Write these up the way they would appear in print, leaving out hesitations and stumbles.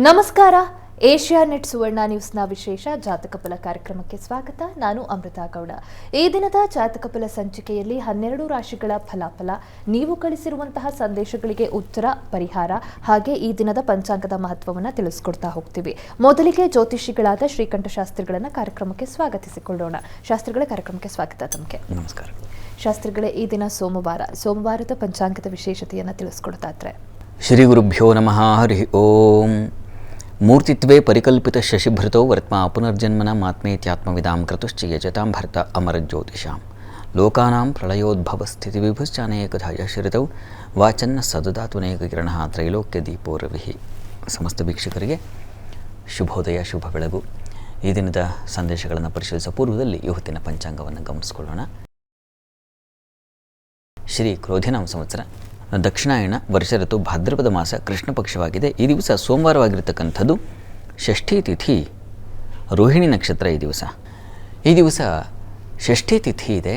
ನಮಸ್ಕಾರ. Asia net ಸುವರ್ಣ ನ್ಯೂಸ್ನ ವಿಶೇಷ ಜಾತಕ ಫಲ ಕಾರ್ಯಕ್ರಮಕ್ಕೆ ಸ್ವಾಗತ. ನಾನು ಅಮೃತಾ ಗೌಡ. ಈ ದಿನದ ಜಾತಕ ಫಲ ಸಂಚಿಕೆಯಲ್ಲಿ 12 ರಾಶಿಗಳ ಫಲಾಫಲ, ನೀವು ಕಳಿಸಿರುವಂತಹ ಸಂದೇಶಗಳಿಗೆ ಉತ್ತರ, ಪರಿಹಾರ ಹಾಗೆ ಈ ದಿನದ ಪಂಚಾಂಗದ ಮಹತ್ವವನ್ನು ತಿಳಿಸ್ಕೊಡ್ತಾ ಹೋಗ್ತೀವಿ. ಮೊದಲಿಗೆ ಜ್ಯೋತಿಷಿಗಳಾದ ಶ್ರೀಕಂಠ ಶಾಸ್ತ್ರಿಗಳನ್ನ ಕಾರ್ಯಕ್ರಮಕ್ಕೆ ಸ್ವಾಗತಿಸಿಕೊಳ್ಳೋಣ. ಶಾಸ್ತ್ರಿಗಳ ಕಾರ್ಯಕ್ರಮಕ್ಕೆ ಸ್ವಾಗತ. ತಮಗೆ ನಮಸ್ಕಾರ. ಶಾಸ್ತ್ರಿಗಳೇ, ಈ ದಿನ ಸೋಮವಾರದ ಪಂಚಾಂಗದ ವಿಶೇಷತೆಯನ್ನು ತಿಳಿಸ್ಕೊಡ್ತಾ ಇದ್ರೆ. ಶ್ರೀ ಗುರುಭ್ಯೋ ನಮಃ. ಹರಿ ಓಂ. ಮೂರ್ತಿತ್ವೇ ಪರಿಕಲ್ಪಿತ ಶಶಿಭೃತೋ ವರ್ತ್ಮಾ ಪುನರ್ಜನ್ಮನ ಮಾತ್ಮೇತ್ಯಾತ್ಮವಿದಾಂ ಕೃತುಶ್ಚ ಯಜತಾಂ ಭರ್ತ ಅಮರಜ್ಯೋತಿಷಾಂ ಲೋಕಾನಾಂ ಪ್ರಳಯೋದ್ಭವ ಸ್ಥಿತಿ ವಿಭುಶ್ಚಾನೇಕಧಾ ಯಶ್ರಿತೌ ವಾಚನ್ನ ಸದದಾತುನೇಕ ಕಿರಣ ತ್ರೈಲೋಕ್ಯ ದೀಪೋ ರವಿಹಿ. ಸಮಸ್ತ ವೀಕ್ಷಕರಿಗೆ ಶುಭೋದಯ, ಶುಭ ಬೆಳಗು. ಈ ದಿನದ ಸಂದೇಶಗಳನ್ನು ಪರಿಶೀಲಿಸುವ ಪೂರ್ವದಲ್ಲಿ ಇವತ್ತಿನ ಪಂಚಾಂಗವನ್ನು ಗಮನಿಸಿಕೊಳ್ಳೋಣ. ಶ್ರೀ ಕ್ರೋಧಿನಾಮ ಸಂವತ್ಸರ, ದಕ್ಷಿಣಾಯಣ, ವರ್ಷ ಋತು ಭಾದ್ರಪದ ಮಾಸ, ಕೃಷ್ಣ ಪಕ್ಷವಾಗಿದೆ. ಈ ದಿವಸ ಸೋಮವಾರವಾಗಿರ್ತಕ್ಕಂಥದ್ದು. ಷಷ್ಠಿ ತಿಥಿ, ರೋಹಿಣಿ ನಕ್ಷತ್ರ. ಈ ದಿವಸ ಷಷ್ಠಿ ತಿಥಿ ಇದೆ.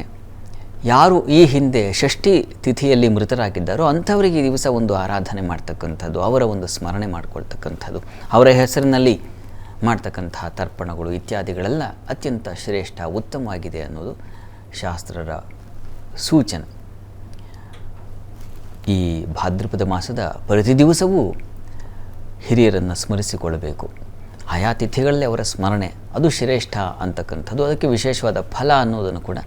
ಯಾರು ಈ ಹಿಂದೆ ಷಷ್ಠಿ ತಿಥಿಯಲ್ಲಿ ಮೃತರಾಗಿದ್ದಾರೋ ಅಂಥವರಿಗೆ ಈ ದಿವಸ ಒಂದು ಆರಾಧನೆ ಮಾಡ್ತಕ್ಕಂಥದ್ದು, ಅವರ ಒಂದು ಸ್ಮರಣೆ ಮಾಡಿಕೊಳ್ತಕ್ಕಂಥದ್ದು, ಅವರ ಹೆಸರಿನಲ್ಲಿ ಮಾಡ್ತಕ್ಕಂತಹ ತರ್ಪಣಗಳು ಇತ್ಯಾದಿಗಳೆಲ್ಲ ಅತ್ಯಂತ ಶ್ರೇಷ್ಠ, ಉತ್ತಮವಾಗಿದೆ ಅನ್ನೋದು ಶಾಸ್ತ್ರರ ಸೂಚನೆ. ಈ ಭಾದ್ರಪದ ಮಾಸದ ಪ್ರತಿ ದಿವಸವೂ ಹಿರಿಯರನ್ನು ಸ್ಮರಿಸಿಕೊಳ್ಳಬೇಕು. ಆಯಾ ತಿಥಿಗಳಲ್ಲಿ ಅವರ ಸ್ಮರಣೆ ಅದು ಶ್ರೇಷ್ಠ ಅಂತಕ್ಕಂಥದ್ದು, ಅದಕ್ಕೆ ವಿಶೇಷವಾದ ಫಲ ಅನ್ನೋದನ್ನು ಕೂಡ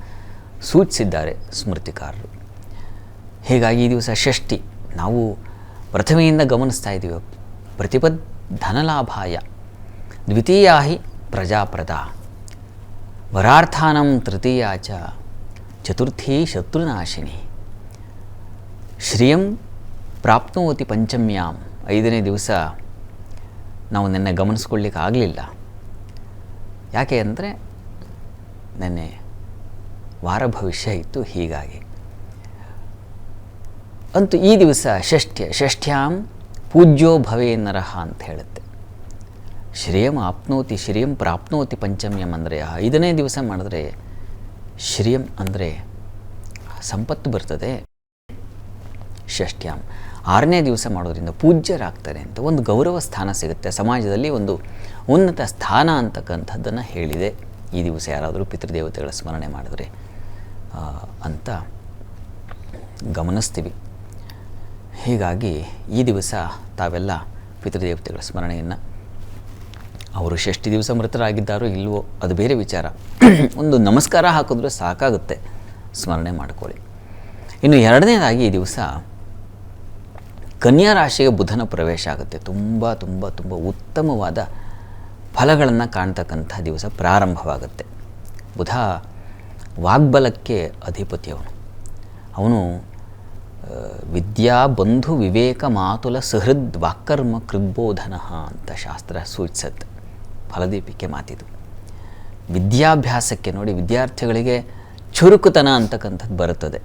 ಸೂಚಿಸಿದ್ದಾರೆ ಸ್ಮೃತಿಕಾರರು. ಹೀಗಾಗಿ ಈ ದಿವಸ ಷಷ್ಠಿ ನಾವು ಪ್ರಥಮೆಯಿಂದ ಗಮನಿಸ್ತಾ ಇದ್ದೀವಿ. ಪ್ರತಿಪದ್ ಧನಲಾಭಾಯ, ದ್ವಿತೀಯಾ ಹಿ ಪ್ರಜಾಪ್ರದ, ವರಾರ್ಥಾನಂ ತೃತೀಯಾ ಚ ಚತುರ್ಥೀ ಶತ್ರುನಾಶಿನಿ, ಶ್ರಿಯಂ ಪ್ರಾಪ್ನೋತಿ ಪಂಚಮ್ಯಾಂ. 5ನೇ ದಿವಸ ನಾವು ನಿನ್ನೆ ಗಮನಿಸ್ಕೊಳ್ಳಿಕ್ಕೆ ಆಗಲಿಲ್ಲ. ಯಾಕೆ ಅಂದರೆ ನಿನ್ನೆ ವಾರ ಭವಿಷ್ಯ ಇತ್ತು. ಹೀಗಾಗಿ ಅಂತೂ ಈ ದಿವಸ ಷಷ್ಠ್ಯಾಂ ಪೂಜ್ಯೋ ಭವೇ ನರಃ ಅಂತ ಹೇಳುತ್ತೆ. ಶ್ರಿಯಂ ಆಪ್ನೋತಿ, ಶ್ರಿಯಂ ಪ್ರಾಪ್ನೋತಿ ಪಂಚಮ್ಯಂ ಅಂದರೆ 5ನೇ ದಿವಸ ಮಾಡಿದ್ರೆ ಶ್ರಿಯಂ ಅಂದರೆ ಸಂಪತ್ತು ಬರ್ತದೆ. ಷಷ್ಠ್ಯಾಂ 6ನೇ ದಿವಸ ಮಾಡೋದ್ರಿಂದ ಪೂಜ್ಯರಾಗ್ತಾರೆ ಅಂತ ಒಂದು ಗೌರವ ಸ್ಥಾನ ಸಿಗುತ್ತೆ, ಸಮಾಜದಲ್ಲಿ ಒಂದು ಉನ್ನತ ಸ್ಥಾನ ಅಂತಕ್ಕಂಥದ್ದನ್ನು ಹೇಳಿದೆ. ಈ ದಿವಸ ಯಾರಾದರೂ ಪಿತೃದೇವತೆಗಳ ಸ್ಮರಣೆ ಮಾಡಿದ್ರೆ ಅಂತ ಗಮನಿಸ್ತೀವಿ. ಹೀಗಾಗಿ ಈ ದಿವಸ ತಾವೆಲ್ಲ ಪಿತೃದೇವತೆಗಳ ಸ್ಮರಣೆಯನ್ನು, ಅವರು ಷಷ್ಠಿ ದಿವಸ ಮೃತರಾಗಿದ್ದಾರೋ ಇಲ್ವೋ ಅದು ಬೇರೆ ವಿಚಾರ, ಒಂದು ನಮಸ್ಕಾರ ಹಾಕಿದ್ರೆ ಸಾಕಾಗುತ್ತೆ, ಸ್ಮರಣೆ ಮಾಡ್ಕೊಳ್ಳಿ. ಇನ್ನು ಎರಡನೇದಾಗಿ ಈ ದಿವಸ ಕನ್ಯಾ ರಾಶಿಗೆ ಬುಧನ ಪ್ರವೇಶ ಆಗುತ್ತೆ. ತುಂಬ ತುಂಬ ತುಂಬ ಉತ್ತಮವಾದ ಫಲಗಳನ್ನು ಕಾಣ್ತಕ್ಕಂಥ ದಿವಸ ಪ್ರಾರಂಭವಾಗುತ್ತೆ. ಬುಧ ವಾಗ್ಬಲಕ್ಕೆ ಅಧಿಪತಿಯವನು. ಅವನು ವಿದ್ಯಾ ಬಂಧು ವಿವೇಕ ಮಾತುಲ ಸುಹೃದ್ ವಾಕ್ಕರ್ಮ ಕೃದ್ಬೋಧನ ಅಂತ ಶಾಸ್ತ್ರ ಸೂಚಿಸುತ್ತೆ. ಫಲದೀಪಿಕೆ ಮಾತಿದು. ವಿದ್ಯಾಭ್ಯಾಸಕ್ಕೆ ನೋಡಿ, ವಿದ್ಯಾರ್ಥಿಗಳಿಗೆ ಚುರುಕುತನ ಅಂತಕ್ಕಂಥದ್ದು ಬರುತ್ತದೆ.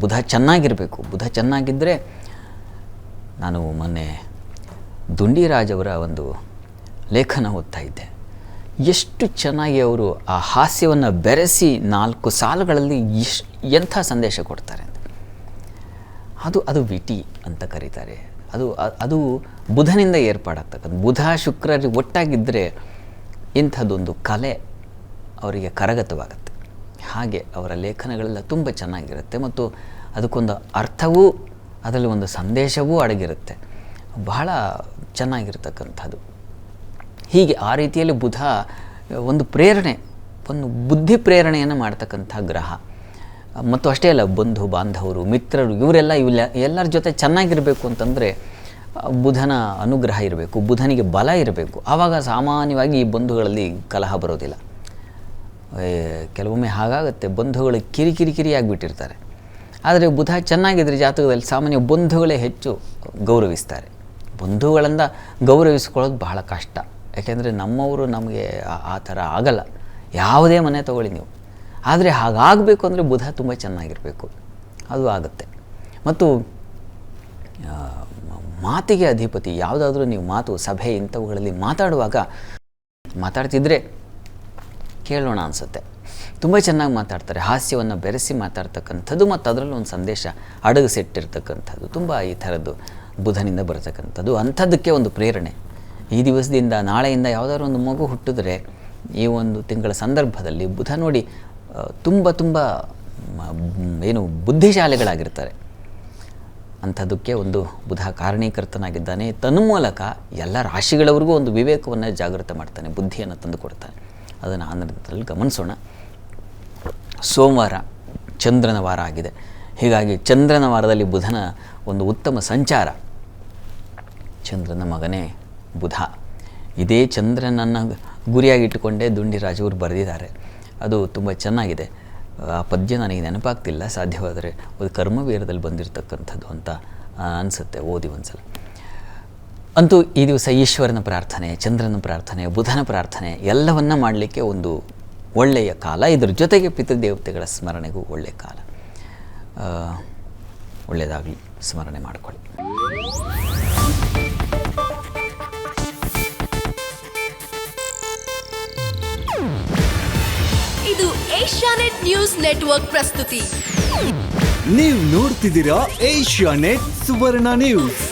ಬುಧ ಚೆನ್ನಾಗಿರಬೇಕು. ಬುಧ ಚೆನ್ನಾಗಿದ್ದರೆ, ನಾನು ಮೊನ್ನೆ ದುಂಡಿರಾಜ್ ಅವರ ಒಂದು ಲೇಖನ ಓದ್ತಾ ಇದ್ದೆ. ಎಷ್ಟು ಚೆನ್ನಾಗಿ ಅವರು ಆ ಹಾಸ್ಯವನ್ನು ಬೆರೆಸಿ 4 ಸಾಲುಗಳಲ್ಲಿ ಎಂಥ ಸಂದೇಶ ಕೊಡ್ತಾರೆ ಅಂತ. ಅದು ವಿಟಿ ಅಂತ ಕರೀತಾರೆ. ಅದು ಬುಧನಿಂದ ಏರ್ಪಾಡಾಗ್ತಕ್ಕಂಥ. ಬುಧ ಶುಕ್ರರಿಗೆ ಒಟ್ಟಾಗಿದ್ದರೆ ಇಂಥದ್ದೊಂದು ಕಲೆ ಅವರಿಗೆ ಕರಗತವಾಗುತ್ತೆ. ಹಾಗೆ ಅವರ ಲೇಖನಗಳೆಲ್ಲ ತುಂಬ ಚೆನ್ನಾಗಿರುತ್ತೆ ಮತ್ತು ಅದಕ್ಕೊಂದು ಅರ್ಥವೂ ಅದರಲ್ಲಿ ಒಂದು ಸಂದೇಶವೂ ಅಡಗಿರುತ್ತೆ. ಬಹಳ ಚೆನ್ನಾಗಿರ್ತಕ್ಕಂಥದ್ದು. ಹೀಗೆ ಆ ರೀತಿಯಲ್ಲಿ ಬುಧ ಒಂದು ಪ್ರೇರಣೆ, ಒಂದು ಬುದ್ಧಿ ಪ್ರೇರಣೆಯನ್ನು ಮಾಡ್ತಕ್ಕಂಥ ಗ್ರಹ. ಮತ್ತು ಅಷ್ಟೇ ಅಲ್ಲ, ಬಂಧು ಬಾಂಧವರು, ಮಿತ್ರರು, ಎಲ್ಲರ ಜೊತೆ ಚೆನ್ನಾಗಿರಬೇಕು ಅಂತಂದರೆ ಬುಧನ ಅನುಗ್ರಹ ಇರಬೇಕು, ಬುಧನಿಗೆ ಬಲ ಇರಬೇಕು. ಆವಾಗ ಸಾಮಾನ್ಯವಾಗಿ ಈ ಬಂಧುಗಳಲ್ಲಿ ಕಲಹ ಬರೋದಿಲ್ಲ. ಕೆಲವೊಮ್ಮೆ ಹಾಗಾಗುತ್ತೆ, ಬಂಧುಗಳು ಕಿರಿಕಿರಿಯಾಗಿಬಿಟ್ಟಿರ್ತಾರೆ. ಆದರೆ ಬುಧ ಚೆನ್ನಾಗಿದ್ದರೆ ಜಾತಕದಲ್ಲಿ ಸಾಮಾನ್ಯ ಬಂಧುಗಳೇ ಹೆಚ್ಚು ಗೌರವಿಸ್ತಾರೆ. ಬಂಧುಗಳಿಂದ ಗೌರವಿಸ್ಕೊಳ್ಳೋದು ಬಹಳ ಕಷ್ಟ. ಯಾಕೆಂದರೆ ನಮ್ಮವರು ನಮಗೆ ಆ ಥರ ಆಗಲ್ಲ. ಯಾವುದೇ ಮನೆ ತಗೊಳ್ಳಿ ನೀವು. ಆದರೆ ಹಾಗಾಗಬೇಕು ಅಂದರೆ ಬುಧ ತುಂಬ ಚೆನ್ನಾಗಿರಬೇಕು, ಅದು ಆಗುತ್ತೆ. ಮತ್ತು ಮಾತಿಗೆ ಅಧಿಪತಿ. ಯಾವುದಾದ್ರೂ ನೀವು ಮಾತು, ಸಭೆ ಇಂಥವುಗಳಲ್ಲಿ ಮಾತಾಡ್ತಿದ್ರೆ ಕೇಳೋಣ ಅನಿಸುತ್ತೆ. ತುಂಬ ಚೆನ್ನಾಗಿ ಮಾತಾಡ್ತಾರೆ. ಹಾಸ್ಯವನ್ನು ಬೆರೆಸಿ ಮಾತಾಡ್ತಕ್ಕಂಥದ್ದು ಮತ್ತು ಅದರಲ್ಲಿ ಒಂದು ಸಂದೇಶ ಅಡಗಿಸಿಟ್ಟಿರ್ತಕ್ಕಂಥದ್ದು ತುಂಬ ಈ ಥರದ್ದು ಬುಧನಿಂದ ಬರತಕ್ಕಂಥದ್ದು. ಅಂಥದ್ದಕ್ಕೆ ಒಂದು ಪ್ರೇರಣೆ. ಈ ದಿವಸದಿಂದ ನಾಳೆಯಿಂದ ಯಾವುದಾದ್ರು ಒಂದು ಮಗು ಹುಟ್ಟಿದ್ರೆ ಈ ಒಂದು ತಿಂಗಳ ಸಂದರ್ಭದಲ್ಲಿ ಬುಧ ನೋಡಿ ತುಂಬ ಏನು ಬುದ್ಧಿಶಾಲಿಗಳಾಗಿರ್ತಾರೆ. ಅಂಥದ್ದಕ್ಕೆ ಒಂದು ಬುಧ ಕಾರಣೀಕರ್ತನಾಗಿದ್ದಾನೆ. ತನ್ಮೂಲಕ ಎಲ್ಲ ರಾಶಿಗಳವರೆಗೂ ಒಂದು ವಿವೇಕವನ್ನು ಜಾಗೃತ ಮಾಡ್ತಾನೆ, ಬುದ್ಧಿಯನ್ನು ತಂದು ಕೊಡ್ತಾನೆ. ಅದನ್ನು ಆನಂದದಲ್ಲಿ ಗಮನಿಸೋಣ. ಸೋಮವಾರ ಚಂದ್ರನ ವಾರ ಆಗಿದೆ. ಹೀಗಾಗಿ ಚಂದ್ರನ ವಾರದಲ್ಲಿ ಬುಧನ ಒಂದು ಉತ್ತಮ ಸಂಚಾರ. ಚಂದ್ರನ ಮಗನೇ ಬುಧ. ಇದೇ ಚಂದ್ರನನ್ನು ಗುರಿಯಾಗಿಟ್ಟುಕೊಂಡೇ ದುಂಡಿರಾಜವರು ಬರೆದಿದ್ದಾರೆ. ಅದು ತುಂಬ ಚೆನ್ನಾಗಿದೆ. ಆ ಪದ್ಯ ನನಗೆ ನೆನಪಾಗ್ತಿಲ್ಲ, ಸಾಧ್ಯವಾದರೆ ಅದು ಕರ್ಮವೀರದಲ್ಲಿ ಬಂದಿರತಕ್ಕಂಥದ್ದು ಅಂತ ಅನಿಸುತ್ತೆ, ಓದಿ ಒಂದ್ಸಲ. ಅಂತೂ ಈ ದಿವಸ ಈಶ್ವರನ ಪ್ರಾರ್ಥನೆ, ಚಂದ್ರನ ಪ್ರಾರ್ಥನೆ, ಬುಧನ ಪ್ರಾರ್ಥನೆ ಎಲ್ಲವನ್ನ ಮಾಡಲಿಕ್ಕೆ ಒಂದು ಒಳ್ಳೆಯ ಕಾಲ. ಇದರ ಜೊತೆಗೆ ಪಿತೃದೇವತೆಗಳ ಸ್ಮರಣೆಗೂ ಒಳ್ಳೆಯ ಕಾಲ. ಒಳ್ಳೆಯದಾಗಲಿ, ಸ್ಮರಣೆ ಮಾಡಿಕೊಳ್ಳಿ. ಇದು ಏಷ್ಯಾನೆಟ್ ನ್ಯೂಸ್ ನೆಟ್ವರ್ಕ್ ಪ್ರಸ್ತುತಿ. ನೀವು ನೋಡ್ತಿದ್ದೀರಾ ಏಷ್ಯಾನೆಟ್ ಸುವರ್ಣ ನ್ಯೂಸ್.